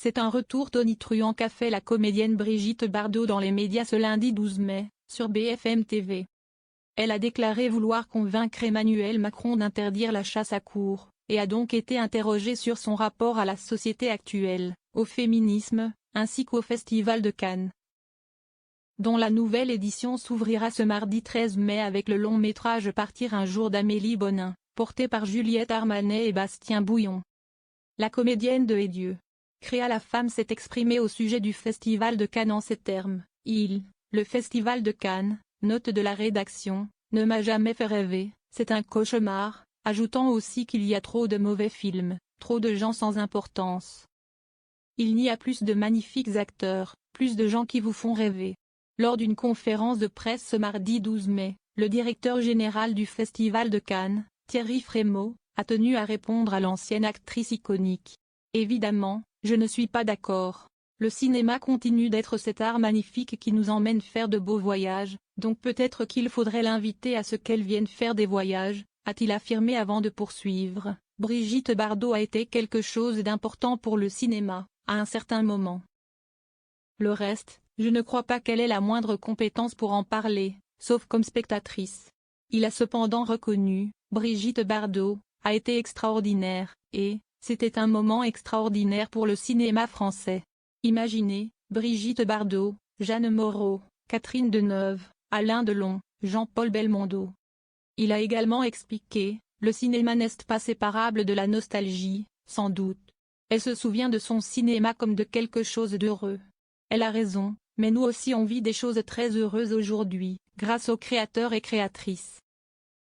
C'est un retour tonitruant qu'a fait la comédienne Brigitte Bardot dans les médias ce lundi 12 mai, sur BFM TV. Elle a déclaré vouloir convaincre Emmanuel Macron d'interdire la chasse à courre, et a donc été interrogée sur son rapport à la société actuelle, au féminisme, ainsi qu'au Festival de Cannes, dont la nouvelle édition s'ouvrira ce mardi 13 mai avec le long-métrage Partir un jour d'Amélie Bonin, porté par Juliette Armanet et Bastien Bouillon. La comédienne de Et Dieu créa la femme s'est exprimée au sujet du Festival de Cannes en ces termes. Le Festival de Cannes, note de la rédaction, ne m'a jamais fait rêver, c'est un cauchemar, ajoutant aussi qu'il y a trop de mauvais films, trop de gens sans importance. Il n'y a plus de magnifiques acteurs, plus de gens qui vous font rêver. Lors d'une conférence de presse ce mardi 12 mai, le directeur général du Festival de Cannes, Thierry Frémaux, a tenu à répondre à l'ancienne actrice iconique. Évidemment, je ne suis pas d'accord. Le cinéma continue d'être cet art magnifique qui nous emmène faire de beaux voyages, donc peut-être qu'il faudrait l'inviter à ce qu'elle vienne faire des voyages, a-t-il affirmé avant de poursuivre. Brigitte Bardot a été quelque chose d'important pour le cinéma, à un certain moment. Le reste, je ne crois pas qu'elle ait la moindre compétence pour en parler, sauf comme spectatrice. Il a cependant reconnu, Brigitte Bardot a été extraordinaire, et c'était un moment extraordinaire pour le cinéma français. Imaginez, Brigitte Bardot, Jeanne Moreau, Catherine Deneuve, Alain Delon, Jean-Paul Belmondo. Il a également expliqué, le cinéma n'est pas séparable de la nostalgie, sans doute. Elle se souvient de son cinéma comme de quelque chose d'heureux. Elle a raison, mais nous aussi on vit des choses très heureuses aujourd'hui, grâce aux créateurs et créatrices.